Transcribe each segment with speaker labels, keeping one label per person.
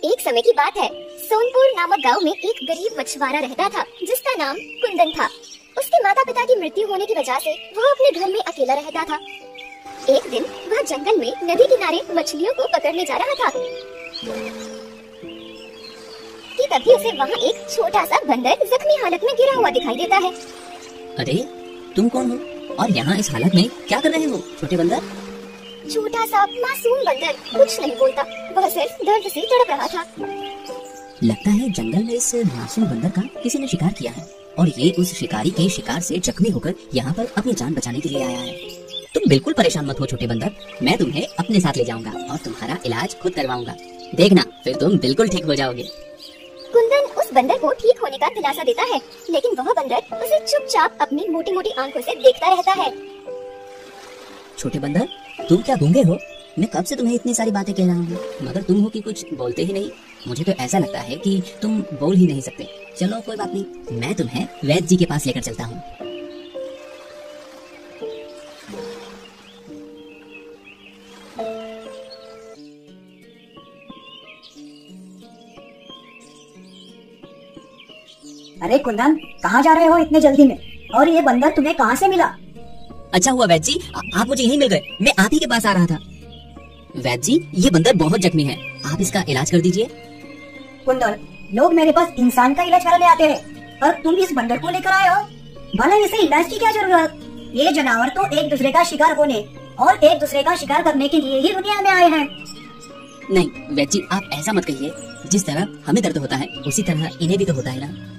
Speaker 1: एक समय की बात है, सोनपुर नामक गांव में एक गरीब मछुआरा रहता था जिसका नाम कुंदन था। उसके माता पिता की मृत्यु होने की वजह से वह अपने घर में अकेला रहता था। एक दिन वह जंगल में नदी किनारे मछलियों को पकड़ने जा रहा था कि तभी उसे वहाँ एक छोटा सा बंदर जख्मी हालत में गिरा हुआ दिखाई देता है।
Speaker 2: अरे तुम कौन हो और यहाँ इस हालत में क्या कर रहे हो छोटे बंदर?
Speaker 1: छोटा सा मासूम बंदर कुछ नहीं बोलता, वह सिर्फ दर्द से तड़प रहा था।
Speaker 2: लगता है जंगल में इस मासूम बंदर का किसी ने शिकार किया है और ये उस शिकारी के शिकार से जख्मी होकर यहाँ पर अपनी जान बचाने के लिए आया है। तुम बिल्कुल परेशान मत हो छोटे बंदर, मैं तुम्हें अपने साथ ले जाऊंगा और तुम्हारा इलाज खुद करवाऊंगा। देखना फिर तुम बिल्कुल ठीक हो जाओगे।
Speaker 1: कुंदन उस बंदर को ठीक होने का दिलासा देता है, लेकिन वह बंदर उसे चुपचाप अपनी मोटी मोटी आंखों से देखता रहता है।
Speaker 2: छोटे बंदर, तुम क्या गूंगे हो? मैं कब से तुम्हें इतनी सारी बातें कह रहा हूँ, मगर तुम हो कि कुछ बोलते ही नहीं। मुझे तो ऐसा लगता है कि तुम बोल ही नहीं सकते। चलो कोई बात नहीं, मैं तुम्हें वैद्य जी के पास लेकर चलता हूँ।
Speaker 3: अरे कुंदन, कहाँ जा रहे हो इतने जल्दी में? और ये बंदर तुम्हें कहाँ से मिला?
Speaker 2: अच्छा हुआ वैद्य जी, आप मुझे यहीं मिल गए। मैं आप ही के पास आ रहा था। वैद्य जी, ये बंदर बहुत जख्मी है, आप इसका इलाज कर दीजिए।
Speaker 3: कुंदन, लोग मेरे पास इंसान का इलाज कराने आते हैं और तुम इस बंदर को लेकर आए हो। भला इसे इलाज की क्या जरूरत? ये जानवर तो एक दूसरे का शिकार होने और एक दूसरे का शिकार करने के लिए ही दुनिया में आए हैं।
Speaker 2: नहीं वैद्य जी, आप ऐसा मत कहिए। जिस तरह हमें दर्द होता है उसी तरह इन्हें भी तो होता है ना।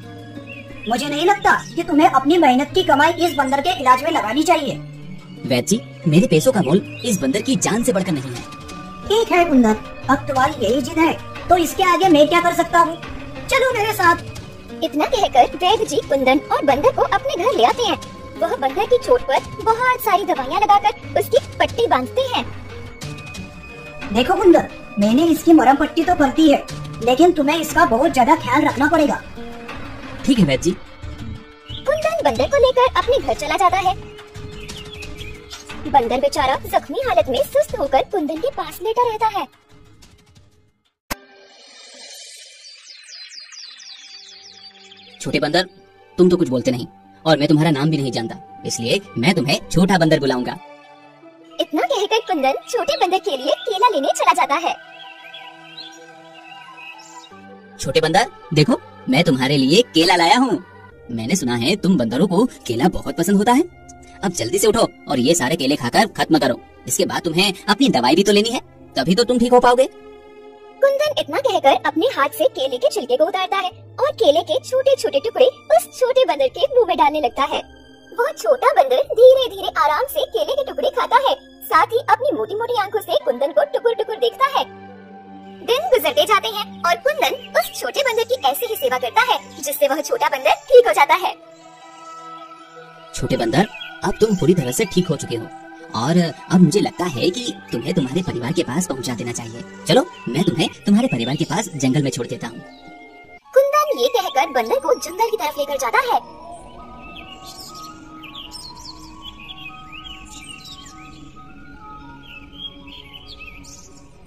Speaker 3: मुझे नहीं लगता कि तुम्हें अपनी मेहनत की कमाई इस बंदर के इलाज में लगानी चाहिए।
Speaker 2: वैद्य जी, मेरे पैसों का मोल इस बंदर की जान से बढ़कर नहीं है।
Speaker 3: ठीक है कुंदन, अब तुम्हारी यही जिद है तो इसके आगे मैं क्या कर सकता हूँ? चलो मेरे साथ।
Speaker 1: इतना कहकर वैद्य जी कुंदन और बंदर को अपने घर ले आते हैं। वह बंदर की चोट पर बहुत सारी दवाइयाँ लगाकर उसकी पट्टी बांधते हैं।
Speaker 3: देखो कुंदन, मैंने इसकी मरहम पट्टी तो कर दी है, लेकिन तुम्हें इसका बहुत ज्यादा ख्याल रखना पड़ेगा।
Speaker 2: ठीक है वैद्य जी।
Speaker 1: कुंदन बंदर को लेकर अपने घर चला जाता है। बंदर बेचारा जख्मी हालत में सुस्त होकर कुंदन के पास लेटा रहता है।
Speaker 2: छोटे बंदर, तुम तो कुछ बोलते नहीं और मैं तुम्हारा नाम भी नहीं जानता, इसलिए मैं तुम्हें छोटा बंदर बुलाऊंगा।
Speaker 1: इतना कहकर कुंदन छोटे बंदर के लिए केला लेने चला जाता है।
Speaker 2: छोटे बंदर, देखो मैं तुम्हारे लिए केला लाया हूँ। मैंने सुना है तुम बंदरों को केला बहुत पसंद होता है। अब जल्दी से उठो और ये सारे केले खाकर खत्म करो। इसके बाद तुम्हें अपनी दवाई भी तो लेनी है, तभी तो तुम ठीक हो पाओगे।
Speaker 1: कुंदन इतना कहकर अपने हाथ से केले के छिलके को उतारता है और केले के छोटे छोटे टुकड़े उस छोटे बंदर के मुंह में डालने लगता है। वो छोटा बंदर धीरे धीरे आराम से केले के टुकड़े खाता है, साथ ही अपनी मोटी मोटी आंखों से कुंदन को टुकुर टुकुर देखता है। दिन गुजरते जाते हैं और कुंदन उस छोटे बंदर की ऐसी ही सेवा करता है जिससे वह छोटा बंदर ठीक हो जाता है।
Speaker 2: छोटे बंदर, अब तुम पूरी तरह से ठीक हो चुके हो और अब मुझे लगता है कि तुम्हें तुम्हारे परिवार के पास पहुंचा देना चाहिए। चलो मैं तुम्हें तुम्हारे परिवार के पास जंगल में छोड़ देता हूँ।
Speaker 1: कुंदन ये कहकर बंदर को जंगल की तरफ लेकर जाता है।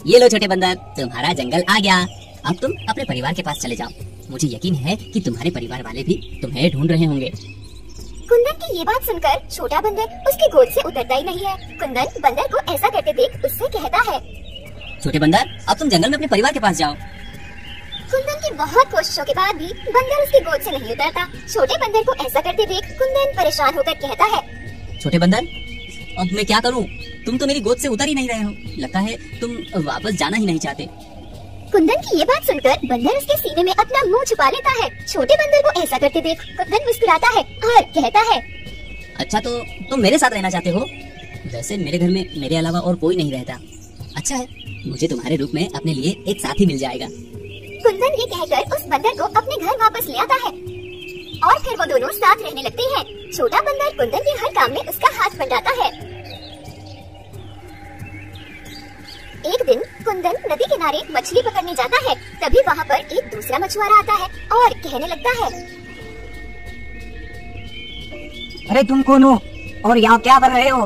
Speaker 2: ये लो छोटे बंदर, तुम्हारा जंगल आ गया। अब तुम अपने परिवार के पास चले जाओ। मुझे यकीन है कि तुम्हारे परिवार वाले भी तुम्हें ढूंढ रहे होंगे।
Speaker 1: कुंदन की ये बात सुनकर छोटा बंदर उसकी गोद से उतरता ही नहीं है। कुंदन बंदर को ऐसा करते देख उससे कहता है,
Speaker 2: छोटे बंदर, अब तुम जंगल में अपने परिवार के पास जाओ।
Speaker 1: कुंदन की बहुत कोशिशों के बाद भी बंदर उसकी गोद से नहीं उतरता। छोटे बंदर को ऐसा करते देख कुंदन परेशान होकर कहता है,
Speaker 2: छोटे बंदर, अब मैं क्या करूं? तुम तो मेरी गोद से उतर ही नहीं रहे हो। लगता है तुम वापस जाना ही नहीं चाहते।
Speaker 1: कुंदन की ये बात सुनकर बंदर उसके सीने में अपना मुंह छुपा लेता है। छोटे बंदर को ऐसा करते देख कुंदन मुस्कुराता है और कहता है,
Speaker 2: अच्छा तो तुम मेरे साथ रहना चाहते हो? वैसे मेरे घर में मेरे अलावा और कोई नहीं रहता। अच्छा है, मुझे तुम्हारे रूप में अपने लिए एक साथी मिल जाएगा।
Speaker 1: कुंदन ये कहकर उस बंदर को अपने घर वापस ले आता है और फिर वो दोनों साथ रहने लगते हैं। छोटा बंदर कुंदन के हर काम में उसका हाथ बंटाता है। एक दिन कुंदन नदी किनारे मछली पकड़ने जाता है। तभी वहाँ पर एक दूसरा मछुआरा आता है और कहने लगता है,
Speaker 3: अरे तुम कौन हो और यहाँ क्या कर रहे हो?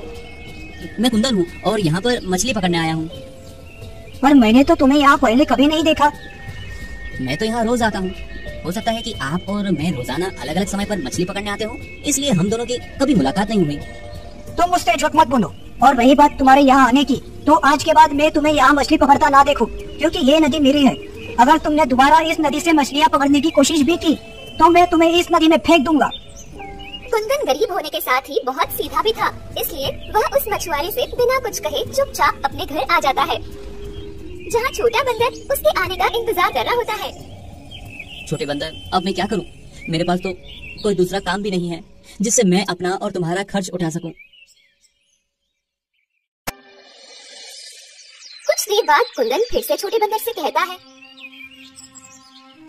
Speaker 2: मैं कुंदन हूँ और यहाँ पर मछली पकड़ने आया हूँ।
Speaker 3: पर मैंने तो तुम्हें यहाँ पहले कभी नहीं देखा।
Speaker 2: मैं तो यहाँ रोज आता हूँ। हो सकता है कि आप और मैं रोजाना अलग अलग समय पर मछली पकड़ने आते हो, इसलिए हम दोनों की कभी मुलाकात नहीं हुई।
Speaker 3: तुम मुझसे झूठ मत बोलो। और रही बात तुम्हारे यहाँ आने की, तो आज के बाद मैं तुम्हें यहाँ मछली पकड़ता ना देखूं, क्योंकि ये नदी मेरी है। अगर तुमने दोबारा इस नदी से मछलियाँ पकड़ने की कोशिश भी की तो मैं तुम्हें इस नदी में फेंक दूंगा।
Speaker 1: कुंदन गरीब होने के साथ ही बहुत सीधा भी था, इसलिए वह उस मछुआरे से बिना कुछ कहे चुपचाप अपने घर आ जाता है, जहाँ छोटा बंदर उसके आने का इंतजार कर रहा होता है।
Speaker 2: छोटे बंदर, अब मैं क्या करूं? मेरे पास तो कोई दूसरा काम भी नहीं है जिससे मैं अपना और तुम्हारा खर्च उठा सकूं।
Speaker 1: कुछ देर बाद कुंदन फिर से छोटे बंदर से कहता है,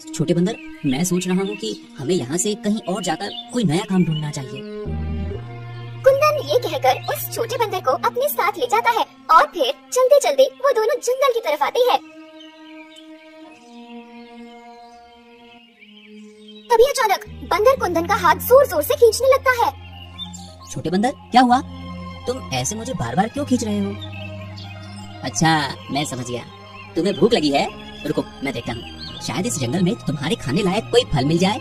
Speaker 2: छोटे बंदर, मैं सोच रहा हूँ कि हमें यहाँ से कहीं और जाकर कोई नया काम ढूंढना चाहिए।
Speaker 1: कुंदन ये कहकर उस छोटे बंदर को अपने साथ ले जाता है और फिर चलते चलते वो दोनों जंगल की तरफ आते हैं। तभी अचानक बंदर कुंदन का हाथ जोर जोर से खींचने लगता है।
Speaker 2: छोटे बंदर, क्या हुआ? तुम ऐसे मुझे बार बार क्यों खींच रहे हो? अच्छा, मैं समझ गया, तुम्हें भूख लगी है। रुको, मैं देखता हूँ, शायद इस जंगल में तुम्हारे खाने लायक कोई फल मिल जाए।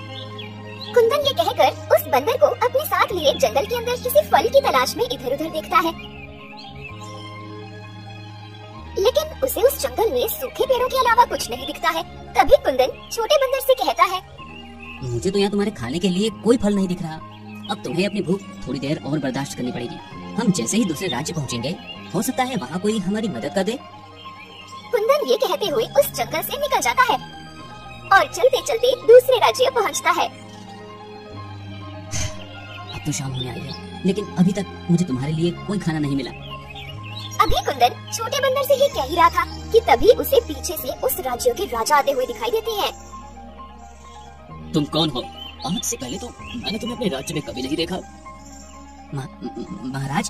Speaker 1: कुंदन ये कहकर उस बंदर को अपने साथ लिए जंगल के अंदर किसी फल की तलाश में इधर उधर देखता है, लेकिन उसे उस जंगल में सूखे पेड़ों के अलावा कुछ नहीं दिखता है। तभी कुंदन छोटे बंदर से कहता है,
Speaker 2: मुझे तो यहाँ तुम्हारे खाने के लिए कोई फल नहीं दिख रहा। अब तुम्हें अपनी भूख थोड़ी देर और बर्दाश्त करनी पड़ेगी। हम जैसे ही दूसरे राज्य पहुँचेंगे, हो सकता है वहाँ कोई हमारी मदद कर दे।
Speaker 1: कुंदन ये कहते हुए उस जंगल से निकल जाता है और चलते चलते दूसरे राज्य पहुँचता है।
Speaker 2: अब तो शाम होने आई है, लेकिन अभी तक मुझे तुम्हारे लिए कोई खाना नहीं मिला।
Speaker 1: अभी कुंदन छोटे बंदर से ये कह ही रहा था कि तभी उसे पीछे से उस राज्य के राजा आते हुए दिखाई देते हैं।
Speaker 2: तुम कौन हो? आज से पहले तो मैंने तुम्हें अपने राज्य में कभी नहीं देखा। महाराज,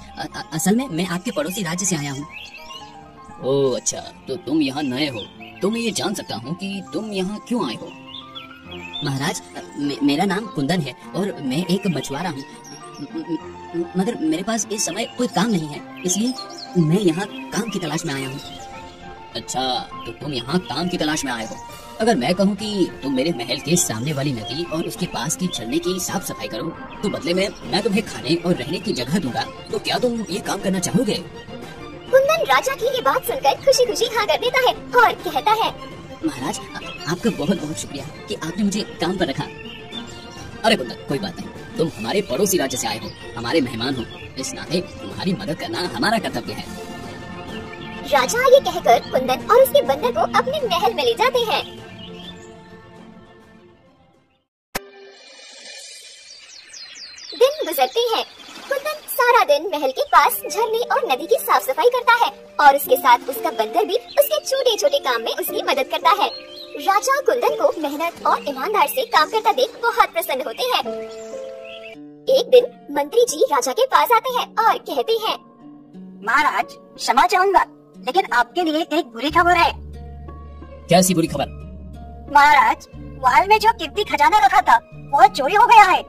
Speaker 2: असल में मैं आपके पड़ोसी राज्य से आया हूँ। ओह अच्छा, तो तुम यहाँ नए हो, तो मैं ये जान सकता हूँ कि तुम यहाँ क्यों आए हो? महाराज, मेरा नाम कुंदन है और मैं एक मछुआरा हूँ, मगर मेरे पास इस समय कोई काम नहीं है, इसलिए मैं यहाँ काम की तलाश में आया हूँ। अच्छा, तो तुम यहाँ काम की तलाश में आए हो। अगर मैं कहूँ कि तुम मेरे महल के सामने वाली नदी और उसके पास की झरने की साफ सफाई करो, तो बदले में मैं तुम्हें खाने और रहने की जगह दूंगा, तो क्या तुम ये काम करना चाहोगे?
Speaker 1: कुंदन राजा की ये बात सुनकर खुशी खुशी हाँ कर देता है और कहता है,
Speaker 2: महाराज, आपका बहुत बहुत शुक्रिया कि आपने मुझे काम पर रखा। अरे कुंदन, कोई बात नहीं, तुम हमारे पड़ोसी राज्य से आए हो, हमारे मेहमान हो, इस नाते तुम्हारी मदद करना हमारा कर्तव्य है।
Speaker 1: राजा ये कहकर कुंदन और उसके बंदर को अपने महल में ले जाते हैं। दिन गुजरते हैं। कुंदन सारा दिन महल के पास झरने और नदी की साफ सफाई करता है और उसके साथ उसका बंदर भी उसके छोटे छोटे काम में उसकी मदद करता है। राजा कुंदन को मेहनत और ईमानदार से काम करता देख बहुत प्रसन्न होते हैं। एक दिन मंत्री जी राजा के पास आते हैं और कहते हैं,
Speaker 3: महाराज, क्षमा चाहूंगा, लेकिन आपके लिए एक बुरी खबर है।
Speaker 2: कैसी बुरी खबर?
Speaker 3: महाराज, महल में जो कीमती खजाना रखा था वो चोरी हो गया है।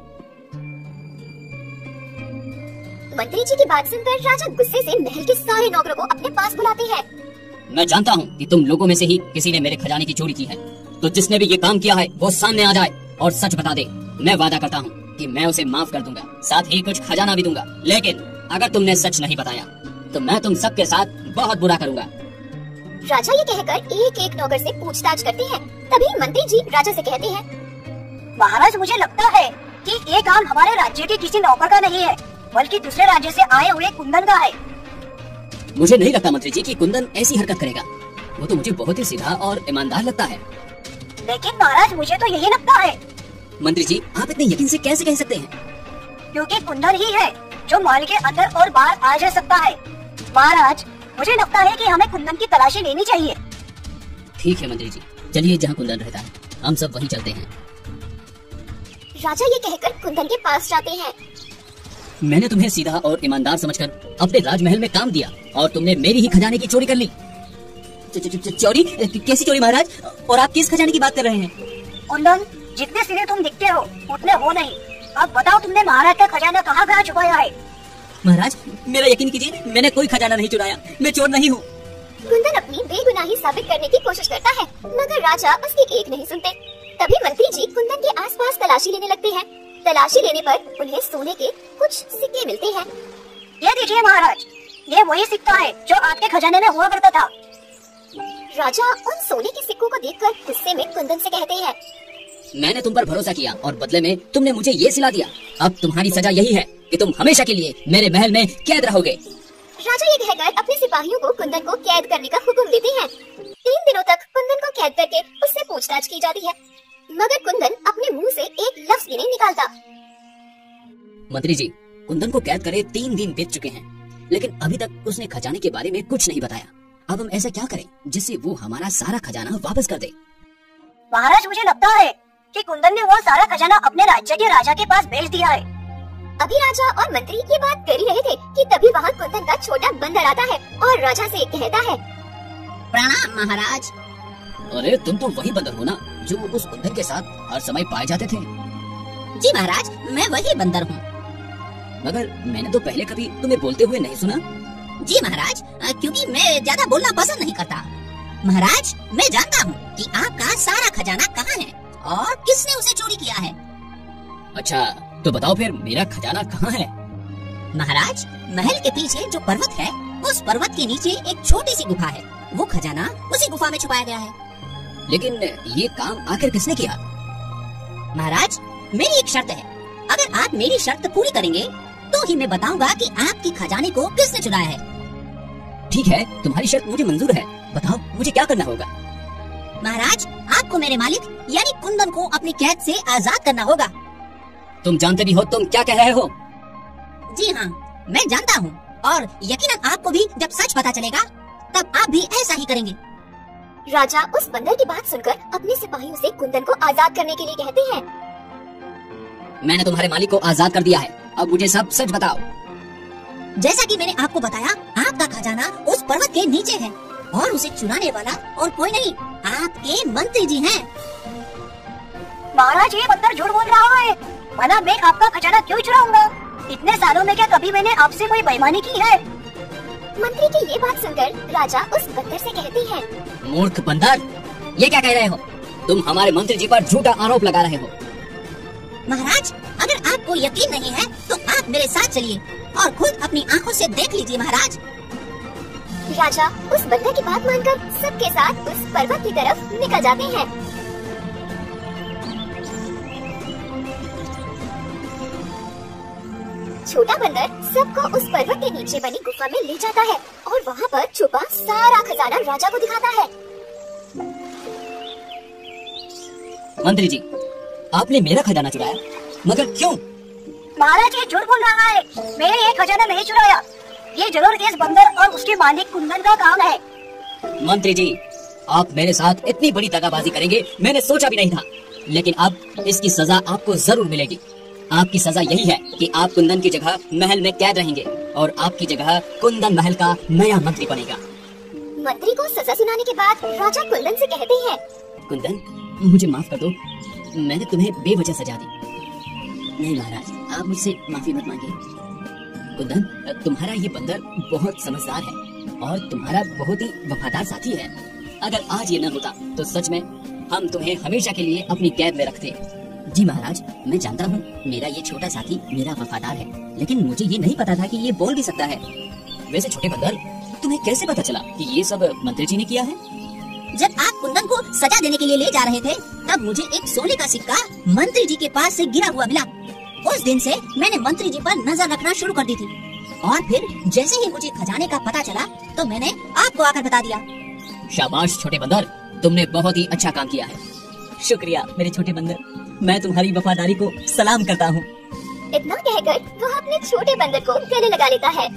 Speaker 1: मंत्री जी की बात सुनकर राजा गुस्से से महल के सारे नौकरों को अपने पास बुलाते हैं।
Speaker 2: मैं जानता हूँ कि तुम लोगों में से ही किसी ने मेरे खजाने की चोरी की है, तो जिसने भी ये काम किया है वो सामने आ जाए और सच बता दे। मैं वादा करता हूँ कि मैं उसे माफ कर दूंगा, साथ ही कुछ खजाना भी दूंगा, लेकिन अगर तुमने सच नहीं बताया तो मैं तुम सबके साथ बहुत बुरा करूंगा।
Speaker 1: राजा ये कहकर एक एक नौकर से पूछताछ करते हैं। तभी मंत्री जी राजा से कहते हैं,
Speaker 3: महाराज, मुझे लगता है कि ये काम हमारे राज्य के किसी नौकर का नहीं है, बल्कि दूसरे राज्य से आए हुए कुंदन का है।
Speaker 2: मुझे नहीं लगता मंत्री जी कि कुंदन ऐसी हरकत करेगा, वो तो मुझे बहुत ही सीधा और ईमानदार लगता है।
Speaker 3: लेकिन महाराज, मुझे तो यही लगता है।
Speaker 2: मंत्री जी, आप इतने यकीन से कैसे कह सकते हैं?
Speaker 3: क्योंकि कुंदन ही है जो महल के अंदर और बाहर आ जा सकता है। महाराज, मुझे लगता है कि हमें कुंदन की तलाशी लेनी चाहिए।
Speaker 2: ठीक है मंत्री जी, चलिए जहाँ कुंदन रहता है हम सब वहीं चलते हैं।
Speaker 1: राजा ये कहकर कुंदन के पास जाते हैं।
Speaker 2: मैंने तुम्हें सीधा और ईमानदार समझकर अपने राजमहल में काम दिया और तुमने मेरी ही खजाने की चोरी कर ली। चोरी? कैसी चोरी महाराज? और आप किस खजाने की बात कर रहे हैं?
Speaker 3: कुंदन, जितने सिरे तुम दिखते हो उतने हो नहीं। अब बताओ, तुमने महाराज का खजाना कहाँ छुपाया है?
Speaker 2: महाराज मेरा यकीन कीजिए, मैंने कोई खजाना नहीं चुराया, मैं चोर नहीं हूँ।
Speaker 1: कुंदन अपनी बेगुनाही साबित करने की कोशिश करता है, मगर राजा उसकी एक नहीं सुनते। तभी मंत्री जी कुंदन के आसपास तलाशी लेने लगते हैं। तलाशी लेने पर उन्हें सोने के कुछ सिक्के मिलते हैं।
Speaker 3: ये दीजिए महाराज, ये वही सिक्का है जो आपके खजाने में हुआ करता था।
Speaker 1: राजा उन सोने के सिक्कों को देखकर गुस्से में कुंदन से कहते हैं,
Speaker 2: मैंने तुम पर भरोसा किया और बदले में तुमने मुझे ये सिला दिया। अब तुम्हारी सजा यही है कि तुम हमेशा के लिए मेरे महल में कैद रहोगे।
Speaker 1: राजा ये कहकर अपने सिपाहियों को कुंदन को कैद करने का हुक्म देते हैं। 3 दिनों तक कुंदन को कैद करके उससे पूछताछ की जाती है, मगर कुंदन अपने मुंह से एक लफ्ज भी नहीं निकालता।
Speaker 2: मंत्री जी, कुंदन को कैद करे 3 दिन बीत चुके हैं, लेकिन अभी तक उसने खजाने के बारे में कुछ नहीं बताया। अब हम ऐसा क्या करें जिससे वो हमारा सारा खजाना वापस कर दे?
Speaker 3: महाराज मुझे लगता है कि कुंदन ने वो सारा खजाना अपने राज्य के राजा के पास भेज दिया है।
Speaker 1: अभी राजा और मंत्री ये बात कर ही रहे थे कि तभी वहाँ कुंदन का छोटा बंदर आता है और राजा से कहता है,
Speaker 2: प्रणाम महाराज। अरे तुम तो वही बंदर हो ना जो उस कुंदन के साथ हर समय पाए जाते थे?
Speaker 4: जी महाराज, मैं वही बंदर हूँ।
Speaker 2: मगर मैंने तो पहले कभी तुम्हें बोलते हुए नहीं सुना।
Speaker 4: जी महाराज, क्योंकि मैं ज्यादा बोलना पसंद नहीं करता। महाराज, मैं जानता हूँ कि आपका सारा खजाना कहाँ है और किसने उसे चोरी किया है।
Speaker 2: अच्छा तो बताओ फिर मेरा खजाना कहाँ है?
Speaker 4: महाराज, महल के पीछे जो पर्वत है, उस पर्वत के नीचे एक छोटी सी गुफा है। वो खजाना उसी गुफा में छुपाया गया है।
Speaker 2: लेकिन ये काम आखिर किसने किया?
Speaker 4: महाराज, मेरी एक शर्त है। अगर आप मेरी शर्त पूरी करेंगे तो ही मैं बताऊंगा कि आपके खजाने को किसने चुराया है।
Speaker 2: ठीक है, तुम्हारी शर्त मुझे मंजूर है। बताओ मुझे क्या करना होगा?
Speaker 4: महाराज, आपको मेरे मालिक यानी कुंदन को अपनी कैद से आजाद करना होगा।
Speaker 2: तुम जानते भी हो तुम क्या कह रहे हो?
Speaker 4: जी हाँ, मैं जानता हूँ और यकीनन आपको भी जब सच पता चलेगा तब आप भी ऐसा ही करेंगे।
Speaker 1: राजा उस बंदर की बात सुनकर अपने सिपाहियों से कुंदन को आजाद करने के लिए कहते हैं,
Speaker 2: मैंने तुम्हारे मालिक को आजाद कर दिया है, अब मुझे सब सच बताओ।
Speaker 4: जैसा कि मैंने आपको बताया, आपका खजाना उस पर्वत के नीचे है और उसे चुराने वाला और कोई नहीं, आपके मंत्री जी हैं।
Speaker 3: महाराज, ये बंदर झूठ बोल रहा है, भला मैं आपका खजाना क्यों चुराऊंगा? इतने सालों में क्या कभी मैंने आपसे कोई बेईमानी की है?
Speaker 1: मंत्री की ये बात सुनकर राजा उस बंदर से कहते हैं,
Speaker 2: मूर्ख बंदर, ये क्या कह रहे हो? तुम हमारे मंत्री जी पर झूठा आरोप लगा रहे हो।
Speaker 4: महाराज, अगर आपको यकीन नहीं है तो आप मेरे साथ चलिए और खुद अपनी आंखों से देख लीजिए। महाराज,
Speaker 1: राजा उस बंदर की बात मानकर सबके साथ उस पर्वत की तरफ निकल जाते हैं। छोटा बंदर सबको उस पर्वत के नीचे बनी गुफा में ले जाता है और वहाँ पर छुपा सारा खजाना राजा को दिखाता है।
Speaker 2: मंत्री जी, आपने मेरा खजाना चुराया, मगर क्यों?
Speaker 3: महाराज, ये झूठ बोल रहा है, मैंने ये खजाना नहीं चुराया। ये जरूर इस बंदर और उसके मालिक कुंदन का काम है।
Speaker 2: मंत्री जी, आप मेरे साथ इतनी बड़ी दगाबाजी करेंगे मैंने सोचा भी नहीं था, लेकिन अब इसकी सजा आपको जरूर मिलेगी। आपकी सजा यही है कि आप कुंदन की जगह महल में कैद रहेंगे और आपकी जगह कुंदन महल का नया मंत्री बनेगा।
Speaker 1: मंत्री को सजा सुनाने के बाद राजा कुंदन से कहते हैं,
Speaker 2: कुंदन, मुझे माफ कर दो, मैंने तुम्हें बेवजह सजा दी। नहीं महाराज, आप मुझसे माफी मत मांगिए। कुंदन, तुम्हारा ये बंदर बहुत समझदार है और तुम्हारा बहुत ही वफादार साथी है। अगर आज ये न होता तो सच में हम तुम्हें हमेशा के लिए अपनी कैद में रखते। जी महाराज, मैं जानता हूँ मेरा ये छोटा साथी मेरा वफादार है, लेकिन मुझे ये नहीं पता था कि ये बोल भी सकता है। वैसे छोटे बंदर, तुम्हें कैसे पता चला कि ये सब मंत्री जी ने किया है?
Speaker 4: जब आप कुंदन को सजा देने के लिए ले जा रहे थे, तब मुझे एक सोने का सिक्का मंत्री जी के पास से गिरा हुआ मिला। उस दिन से मैंने मंत्री जी पर नजर रखना शुरू कर दी थी और फिर जैसे ही मुझे खजाने का पता चला तो मैंने आपको आकर बता दिया।
Speaker 2: शाबाश छोटे बंदर, तुमने बहुत ही अच्छा काम किया है। शुक्रिया मेरे छोटे बंदर, मैं तुम्हारी वफादारी को सलाम करता हूँ।
Speaker 1: इतना कहकर वह अपने छोटे बंदर को गले लगा लेता है।